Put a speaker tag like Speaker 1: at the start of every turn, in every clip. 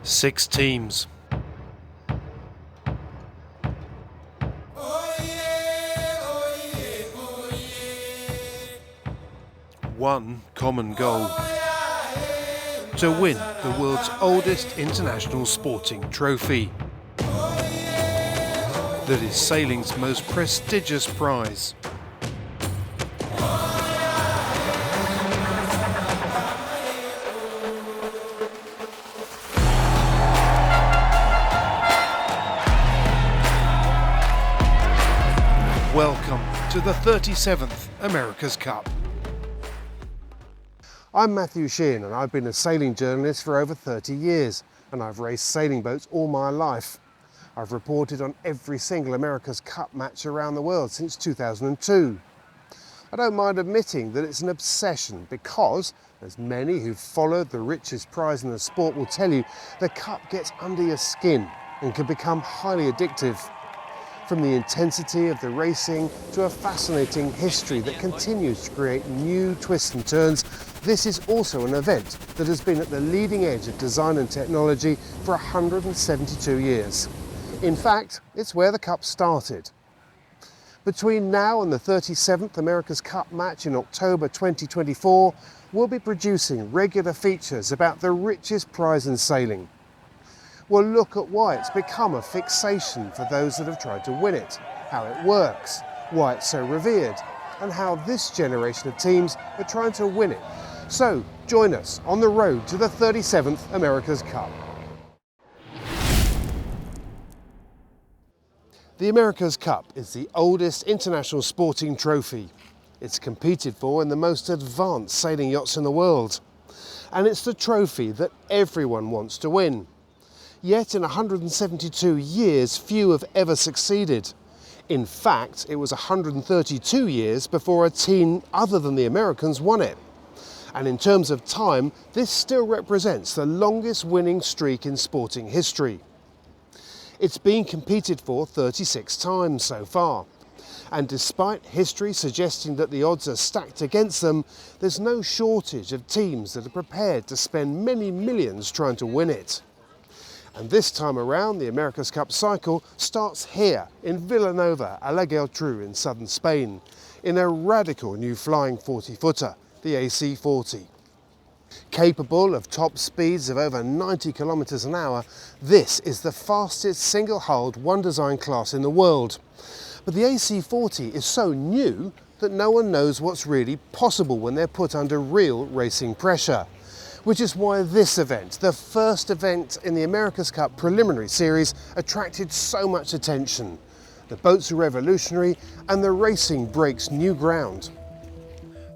Speaker 1: 6 teams. One common goal: to win the world's oldest international sporting trophy. That is sailing's most prestigious prize. Welcome to the 37th America's Cup. I'm Matthew Sheehan and I've been a sailing journalist for over 30 years and I've raced sailing boats all my life. I've reported on every single America's Cup match around the world since 2002. I don't mind admitting that it's an obsession because, as many who've followed the richest prize in the sport will tell you, the Cup gets under your skin and can become highly addictive. From the intensity of the racing to a fascinating history that continues to create new twists and turns, this is also an event that has been at the leading edge of design and technology for 172 years. In fact, it's where the Cup started. Between now and the 37th America's Cup match in October 2024, we'll be producing regular features about the richest prize in sailing. We'll look at why it's become a fixation for those that have tried to win it, how it works, why it's so revered, and how this generation of teams are trying to win it. So join us on the road to the 37th America's Cup. The America's Cup is the oldest international sporting trophy. It's competed for in the most advanced sailing yachts in the world. And it's the trophy that everyone wants to win. Yet in 172 years, few have ever succeeded. In fact, it was 132 years before a team other than the Americans won it. And in terms of time, this still represents the longest winning streak in sporting history. It's been competed for 36 times so far. And despite history suggesting that the odds are stacked against them, there's no shortage of teams that are prepared to spend many millions trying to win it. And this time around, the America's Cup cycle starts here in Vilanova, a la Geltrú in southern Spain, in a radical new flying 40-footer, the AC-40. Capable of top speeds of over 90 kilometers an hour, this is the fastest single-hulled one-design class in the world. But the AC-40 is so new that no one knows what's really possible when they're put under real racing pressure. Which is why this event, the first event in the America's Cup preliminary series, attracted so much attention. The boats are revolutionary and the racing breaks new ground.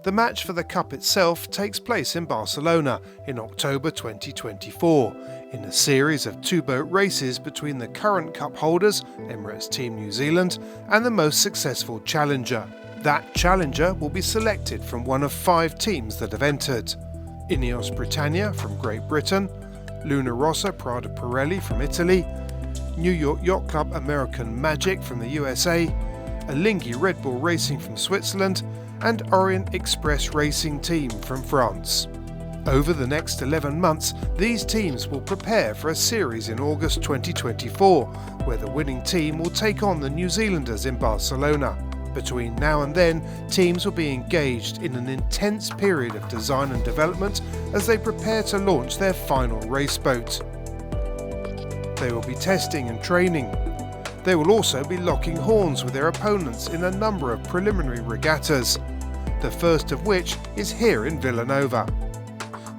Speaker 1: The match for the Cup itself takes place in Barcelona in October 2024, in a series of 2-boat races between the current Cup holders, Emirates Team New Zealand, and the most successful challenger. That challenger will be selected from one of 5 teams that have entered. Ineos Britannia from Great Britain, Luna Rossa Prada Pirelli from Italy, New York Yacht Club American Magic from the USA, Alinghi Red Bull Racing from Switzerland, and Orient Express Racing Team from France. Over the next 11 months, these teams will prepare for a series in August 2024, where the winning team will take on the New Zealanders in Barcelona. Between now and then, teams will be engaged in an intense period of design and development as they prepare to launch their final race boat. They will be testing and training. They will also be locking horns with their opponents in a number of preliminary regattas, the first of which is here in Vilanova.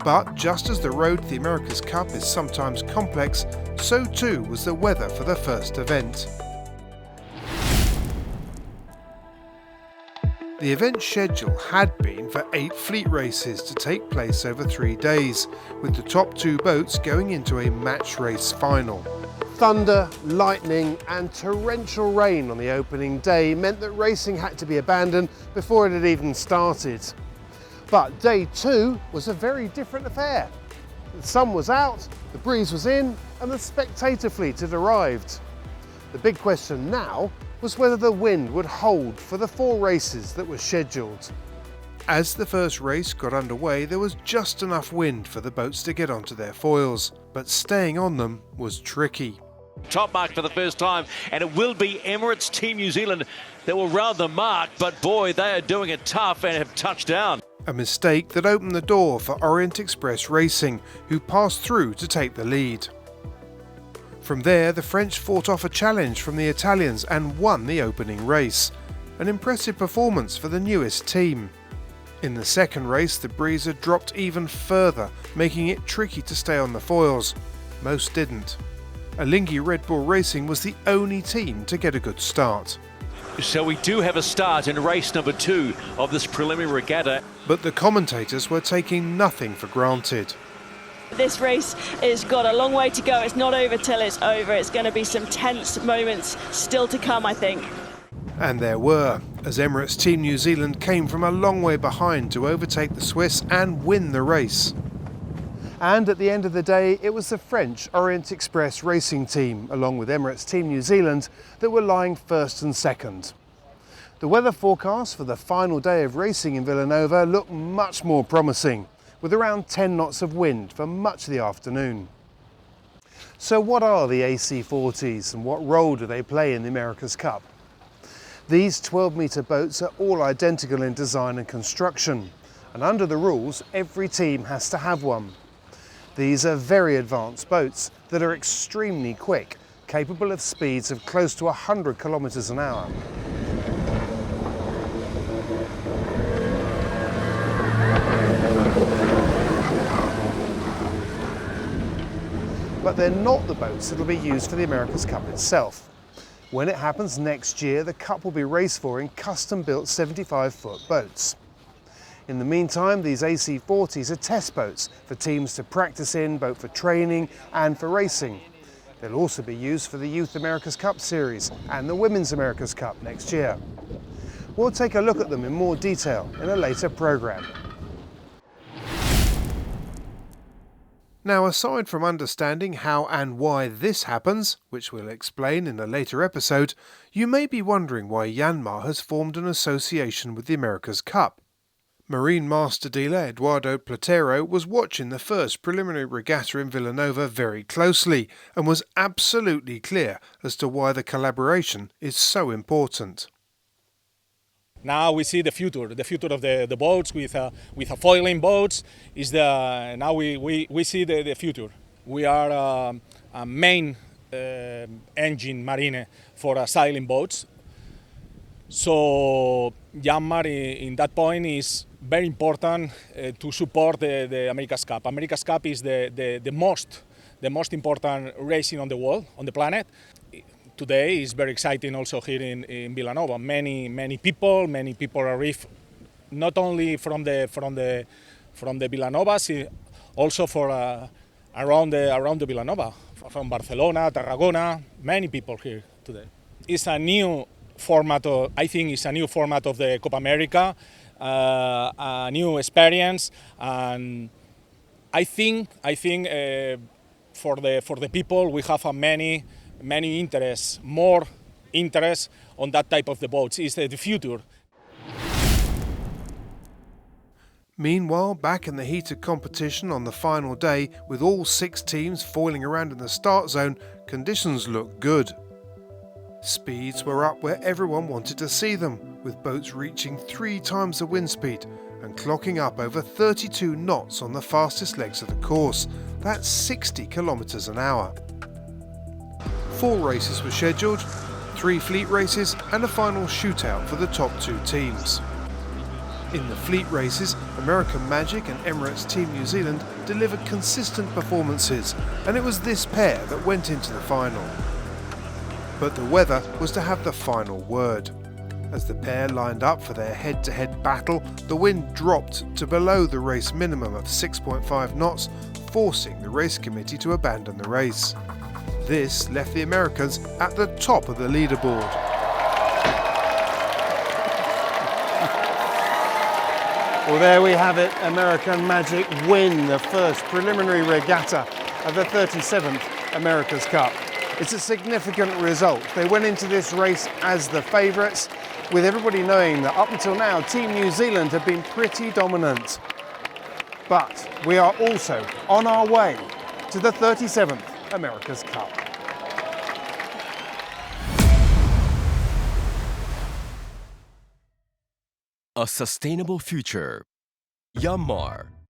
Speaker 1: But just as the road to the America's Cup is sometimes complex, so too was the weather for the first event. The event schedule had been for 8 fleet races to take place over 3 days, with the top 2 boats going into a match race final. Thunder, lightning and torrential rain on the opening day meant that racing had to be abandoned before it had even started. But day 2 was a very different affair. The sun was out, the breeze was in and the spectator fleet had arrived. The big question now was whether the wind would hold for the 4 races that were scheduled. As the first race got underway, there was just enough wind for the boats to get onto their foils, but staying on them was tricky.
Speaker 2: Top mark for the first time, and it will be Emirates Team New Zealand that will round the mark, but boy, they are doing it tough and have touched down.
Speaker 1: A mistake that opened the door for Orient Express Racing, who passed through to take the lead. From there, the French fought off a challenge from the Italians and won the opening race. An impressive performance for the newest team. In the second race, the breeze had dropped even further, making it tricky to stay on the foils. Most didn't. Alinghi Red Bull Racing was the only team to get a good start.
Speaker 2: So we do have a start in race number 2 of this preliminary regatta.
Speaker 1: But the commentators were taking nothing for granted.
Speaker 3: This race has got a long way to go. It's not over till it's over. It's going to be some tense moments still to come, I think.
Speaker 1: And there were, as Emirates Team New Zealand came from a long way behind to overtake the Swiss and win the race. And at the end of the day, it was the French Orient Express Racing team, along with Emirates Team New Zealand, that were lying first and second. The weather forecast for the final day of racing in Vilanova looked much more promising, with around 10 knots of wind for much of the afternoon. So what are the AC40s and what role do they play in the America's Cup? These 12-metre boats are all identical in design and construction, and under the rules, every team has to have one. These are very advanced boats that are extremely quick, capable of speeds of close to 100 kilometres an hour. But they're not the boats that will be used for the America's Cup itself. When it happens next year, the Cup will be raced for in custom-built 75-foot boats. In the meantime, these AC40s are test boats for teams to practice in, both for training and for racing. They'll also be used for the Youth America's Cup Series and the Women's America's Cup next year. We'll take a look at them in more detail in a later programme. Now, aside from understanding how and why this happens, which we'll explain in a later episode, you may be wondering why Yanmar has formed an association with the America's Cup. Marine master dealer Eduardo Platero was watching the first preliminary regatta in Vilanova very closely and was absolutely clear as to why the collaboration is so important.
Speaker 4: Now we see the future of the boats with a foiling boats is now we see the future. We are a main engine marine for sailing boats. So Yanmar in that point is very important to support the America's Cup. America's Cup is the most important racing on the world, on the planet. Today is very exciting also here in Vilanova. Many people arrive not only from the Vilanovas, also for around the Vilanova, from Barcelona, Tarragona. Many people here today. It's a new format. I think it's a new format of the Copa America, a new experience, and I think for the people we have many more interest on that type of the boats. It's the future.
Speaker 1: Meanwhile, back in the heated competition on the final day, with all 6 teams foiling around in the start zone, conditions looked good. Speeds were up where everyone wanted to see them, with boats reaching 3 times the wind speed and clocking up over 32 knots on the fastest legs of the course. That's 60 kilometres an hour. 4 races were scheduled, 3 fleet races and a final shootout for the top 2 teams. In the fleet races, American Magic and Emirates Team New Zealand delivered consistent performances, and it was this pair that went into the final. But the weather was to have the final word. As the pair lined up for their head-to-head battle, the wind dropped to below the race minimum of 6.5 knots, forcing the race committee to abandon the race. This left the Americans at the top of the leaderboard. Well, there we have it. American Magic win the first preliminary regatta of the 37th America's Cup. It's a significant result. They went into this race as the favourites, with everybody knowing that up until now, Team New Zealand have been pretty dominant. But we are also on our way to the 37th America's Cup.
Speaker 5: A sustainable future. Yanmar.